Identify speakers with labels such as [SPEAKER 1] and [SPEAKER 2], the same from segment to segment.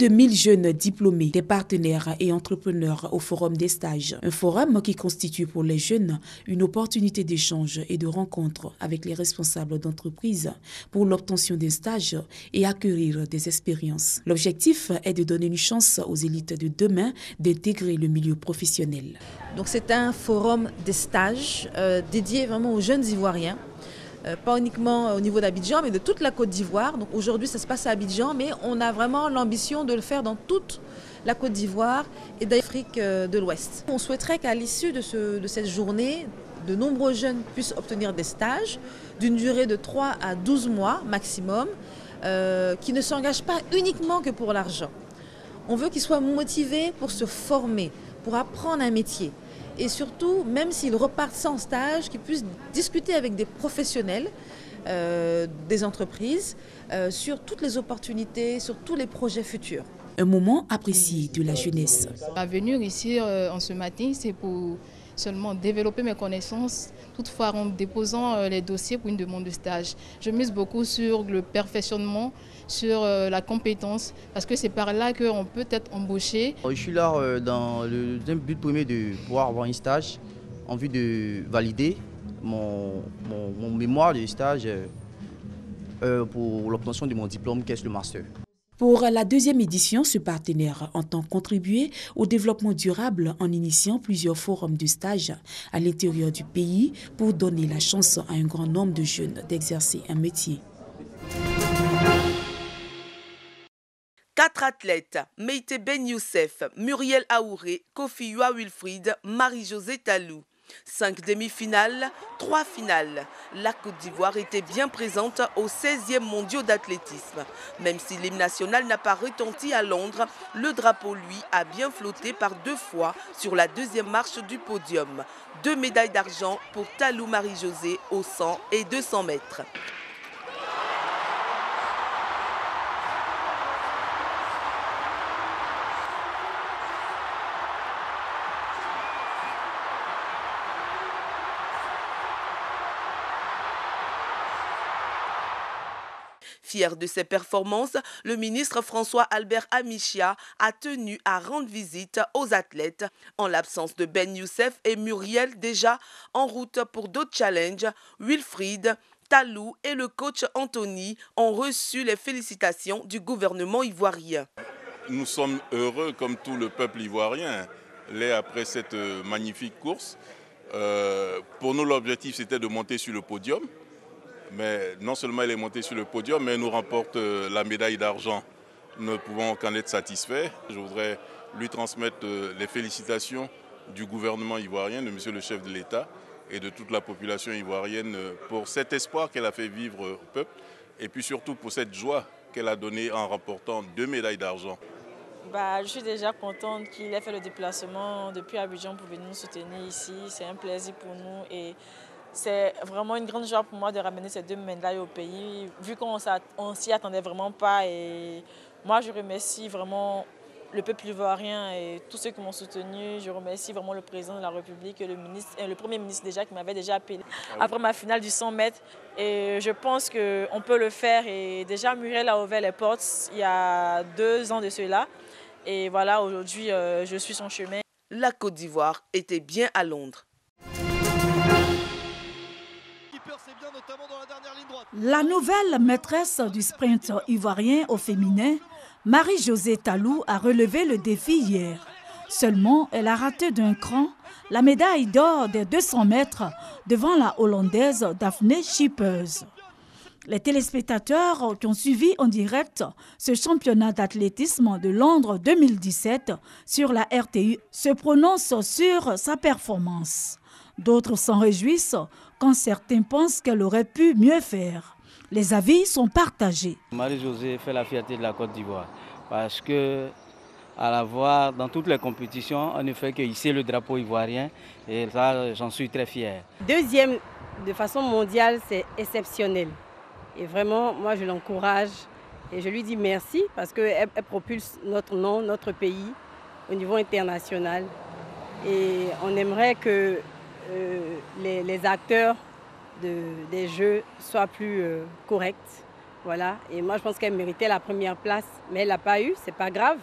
[SPEAKER 1] de 1000 jeunes diplômés, des partenaires et entrepreneurs au Forum des stages. Un forum qui constitue pour les jeunes une opportunité d'échange et de rencontre avec les responsables d'entreprise pour l'obtention d'un stage et acquérir des expériences. L'objectif est de donner une chance aux élites de demain d'intégrer le milieu professionnel.
[SPEAKER 2] Donc c'est un forum des stages dédié vraiment aux jeunes Ivoiriens. Pas uniquement au niveau d'Abidjan, mais de toute la Côte d'Ivoire. Donc aujourd'hui, ça se passe à Abidjan, mais on a vraiment l'ambition de le faire dans toute la Côte d'Ivoire et d'Afrique de l'Ouest. On souhaiterait qu'à l'issue de cette journée, de nombreux jeunes puissent obtenir des stages d'une durée de 3 à 12 mois maximum, qui ne s'engagent pas uniquement que pour l'argent. On veut qu'ils soient motivés pour se former, pour apprendre un métier. Et surtout, même s'ils repartent sans stage, qu'ils puissent discuter avec des professionnels des entreprises sur toutes les opportunités, sur tous les projets futurs.
[SPEAKER 1] Un moment apprécié de la jeunesse.
[SPEAKER 3] Venir ici en ce matin, c'est pour seulement développer mes connaissances, toutefois en déposant les dossiers pour une demande de stage. Je mise beaucoup sur le perfectionnement, sur la compétence, parce que c'est par là qu'on peut être embauché.
[SPEAKER 4] Je suis là dans le but premier de pouvoir avoir un stage en vue de valider mon mémoire de stage pour l'obtention de mon diplôme qui est le master.
[SPEAKER 1] Pour la deuxième édition, ce partenaire entend contribuer au développement durable en initiant plusieurs forums de stage à l'intérieur du pays pour donner la chance à un grand nombre de jeunes d'exercer un métier.
[SPEAKER 5] 4 athlètes, Meïté Ben Youssef, Muriel Aouré, Kofiua Wilfried, Marie-Josée Talou. 5 demi-finales, 3 finales. La Côte d'Ivoire était bien présente aux 16e mondiaux d'athlétisme. Même si l'hymne national n'a pas retenti à Londres, le drapeau, lui, a bien flotté par 2 fois sur la deuxième marche du podium. 2 médailles d'argent pour Talou Marie-Josée aux 100 et 200 mètres. Fier de ses performances, le ministre François Albert Amichia a tenu à rendre visite aux athlètes. En l'absence de Ben Youssef et Muriel déjà en route pour d'autres challenges, Wilfried, Talou et le coach Anthony ont reçu les félicitations du gouvernement ivoirien.
[SPEAKER 6] Nous sommes heureux comme tout le peuple ivoirien l'est après cette magnifique course. Pour nous, l'objectif c'était de monter sur le podium. Mais non seulement elle est montée sur le podium, mais elle nous remporte la médaille d'argent. Nous ne pouvons qu'en être satisfaits. Je voudrais lui transmettre les félicitations du gouvernement ivoirien, de monsieur le chef de l'État et de toute la population ivoirienne pour cet espoir qu'elle a fait vivre au peuple et puis surtout pour cette joie qu'elle a donnée en remportant 2 médailles d'argent.
[SPEAKER 7] Je suis déjà contente qu'il ait fait le déplacement depuis Abidjan pour venir nous soutenir ici. C'est un plaisir pour nous et c'est vraiment une grande joie pour moi de ramener ces 2 médailles au pays, vu qu'on ne s'y attendait vraiment pas. Et moi, je remercie vraiment le peuple ivoirien et tous ceux qui m'ont soutenu. Je remercie vraiment le président de la République et le Premier ministre déjà qui m'avait déjà appelé après ma finale du 100 mètres. Et je pense qu'on peut le faire. Et déjà, Muriel a ouvert les portes il y a 2 ans de cela. Et voilà, aujourd'hui, je suis son chemin.
[SPEAKER 5] La Côte d'Ivoire était bien à Londres.
[SPEAKER 8] La nouvelle maîtresse du sprint ivoirien au féminin, Marie-Josée Talou, a relevé le défi hier. Seulement, elle a raté d'un cran la médaille d'or des 200 mètres devant la Hollandaise Daphné Schippers. Les téléspectateurs qui ont suivi en direct ce championnat d'athlétisme de Londres 2017 sur la RTU se prononcent sur sa performance. D'autres s'en réjouissent quand certains pensent qu'elle aurait pu mieux faire. Les avis sont partagés.
[SPEAKER 9] Marie-Josée fait la fierté de la Côte d'Ivoire parce que à la voir dans toutes les compétitions, on ne fait que hisser le drapeau ivoirien et ça, j'en suis très fier.
[SPEAKER 10] Deuxième de façon mondiale, c'est exceptionnel. Et vraiment, moi, je l'encourage et je lui dis merci parce qu'elle propulse notre nom, notre pays au niveau international. Et on aimerait que les acteurs des Jeux soient plus corrects Voilà, et moi je pense qu'elle méritait la première place, mais elle l'a pas eu, c'est pas grave.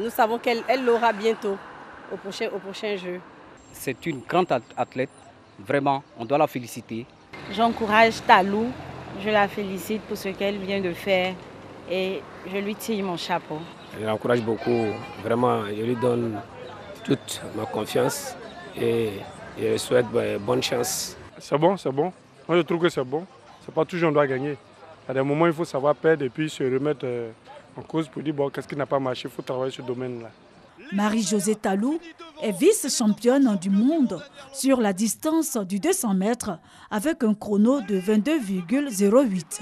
[SPEAKER 10] Nous savons qu'elle l'aura bientôt au prochain jeu.
[SPEAKER 9] C'est une grande athlète, vraiment, on doit la féliciter.
[SPEAKER 11] J'encourage Talou, je la félicite pour ce qu'elle vient de faire et je lui tire mon chapeau.
[SPEAKER 12] Je l'encourage beaucoup, vraiment, je lui donne toute ma confiance et je lui souhaite bonne chance.
[SPEAKER 13] C'est bon, c'est bon. Moi je trouve que c'est bon. C'est pas toujours on doit gagner. À des moments il faut savoir perdre et puis se remettre en cause pour dire bon, qu'est-ce qui n'a pas marché, il faut travailler sur ce domaine-là.
[SPEAKER 8] Marie-Josée Talou est vice-championne du monde sur la distance du 200 mètres avec un chrono de 22,08.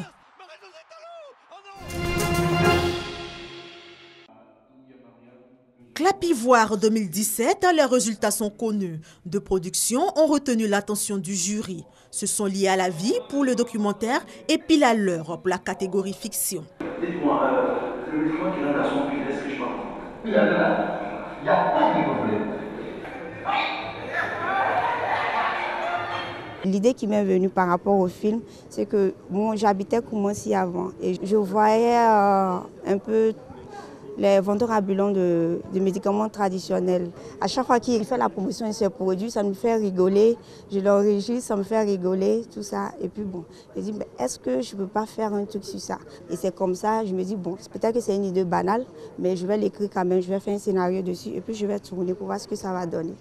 [SPEAKER 14] Clapivoire 2017, les résultats sont connus. Deux productions ont retenu l'attention du jury. Ce sont Liés à la vie pour le documentaire et Pile à l'heure pour la catégorie fiction.
[SPEAKER 15] Dites-moi, c'est le document qui rentre à son pile, est-ce que je peux entendre? Il y a pas de problème.
[SPEAKER 16] L'idée qui m'est venue par rapport au film, c'est que bon, j'habitais Koumassi avant et je voyais un peu les vendeurs ambulants de médicaments traditionnels. À chaque fois qu'il fait la promotion de ces produits, ça me fait rigoler. Je l'enregistre, ça me fait rigoler, tout ça. Et puis bon, je dis, est-ce que je ne peux pas faire un truc sur ça? Et c'est comme ça, je me dis, bon, peut-être que c'est une idée banale, mais je vais l'écrire quand même, je vais faire un scénario dessus et puis je vais tourner pour voir ce que ça va donner.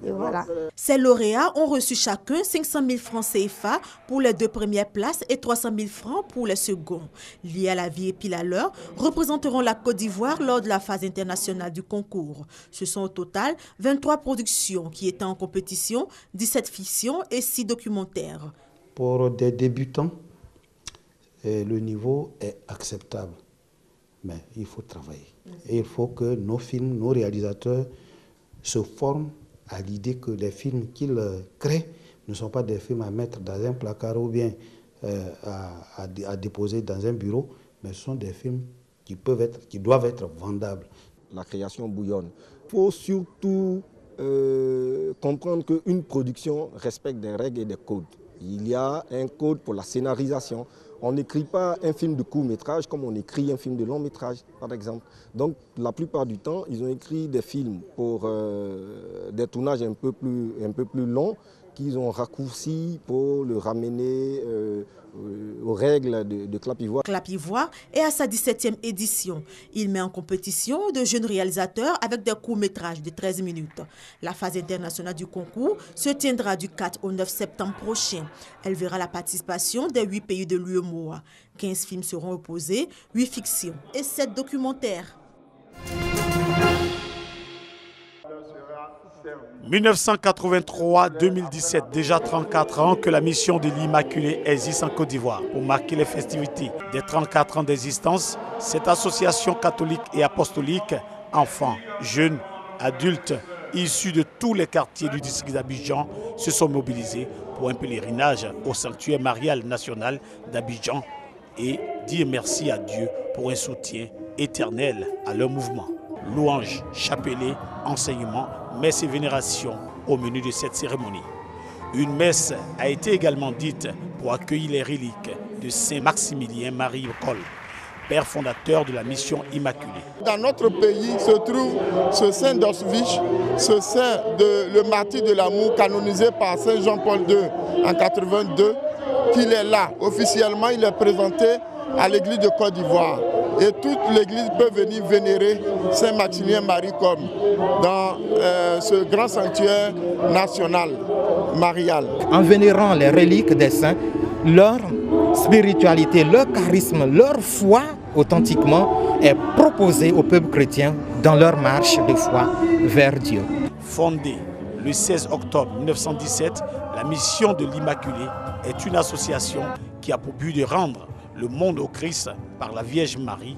[SPEAKER 16] Et voilà.
[SPEAKER 14] Ces lauréats ont reçu chacun 500 000 francs CFA pour les deux premières places et 300 000 francs pour les seconds. Liés à la vie et Pile à l'heure représenteront la Côte d'Ivoire lors de la phase internationale du concours. Ce sont au total 23 productions qui étaient en compétition, 17 fictions et 6 documentaires.
[SPEAKER 17] Pour des débutants, le niveau est acceptable, mais il faut travailler. Et il faut que nos films, nos réalisateurs se forment à l'idée que les films qu'ils créent ne sont pas des films à mettre dans un placard ou bien à déposer dans un bureau, mais ce sont des films qui doivent être vendables.
[SPEAKER 18] La création bouillonne. Il faut surtout comprendre qu'une production respecte des règles et des codes. Il y a un code pour la scénarisation. On n'écrit pas un film de court-métrage comme on écrit un film de long-métrage, par exemple. Donc, la plupart du temps, ils ont écrit des films pour des tournages un peu plus longs qu'ils ont raccourcis pour le ramener aux règles de Clapivoire.
[SPEAKER 14] Clapivoire est à sa 17e édition. Il met en compétition de jeunes réalisateurs avec des courts-métrages de 13 minutes. La phase internationale du concours se tiendra du 4 au 9 septembre prochain. Elle verra la participation des 8 pays de l'UEMOA. 15 films seront opposés, 8 fictions et 7 documentaires.
[SPEAKER 19] 1983-2017, déjà 34 ans que la mission de l'Immaculée existe en Côte d'Ivoire. Pour marquer les festivités des 34 ans d'existence, cette association catholique et apostolique, enfants, jeunes, adultes, issus de tous les quartiers du district d'Abidjan, se sont mobilisés pour un pèlerinage au sanctuaire marial national d'Abidjan et dire merci à Dieu pour un soutien éternel à leur mouvement. Louanges, chapelets, enseignements, messe et vénération au menu de cette cérémonie. Une messe a été également dite pour accueillir les reliques de Saint Maximilien Marie Col, père fondateur de la mission Immaculée.
[SPEAKER 20] Dans notre pays se trouve ce saint d'Auschwitz, ce saint le martyr de l'amour canonisé par Saint Jean-Paul II en 82, qu'il est là. Officiellement, il est présenté à l'église de Côte d'Ivoire. Et toute l'église peut venir vénérer Saint Maximilien Marie comme dans ce grand sanctuaire national marial.
[SPEAKER 21] En vénérant les reliques des saints, leur spiritualité, leur charisme, leur foi authentiquement est proposée au peuple chrétien dans leur marche de foi vers Dieu.
[SPEAKER 19] Fondée le 16 octobre 1917, la mission de l'Immaculée est une association qui a pour but de rendre le monde au Christ par la Vierge Marie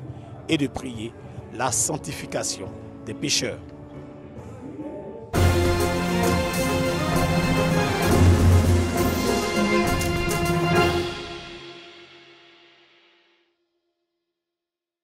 [SPEAKER 19] et de prier la sanctification des pécheurs.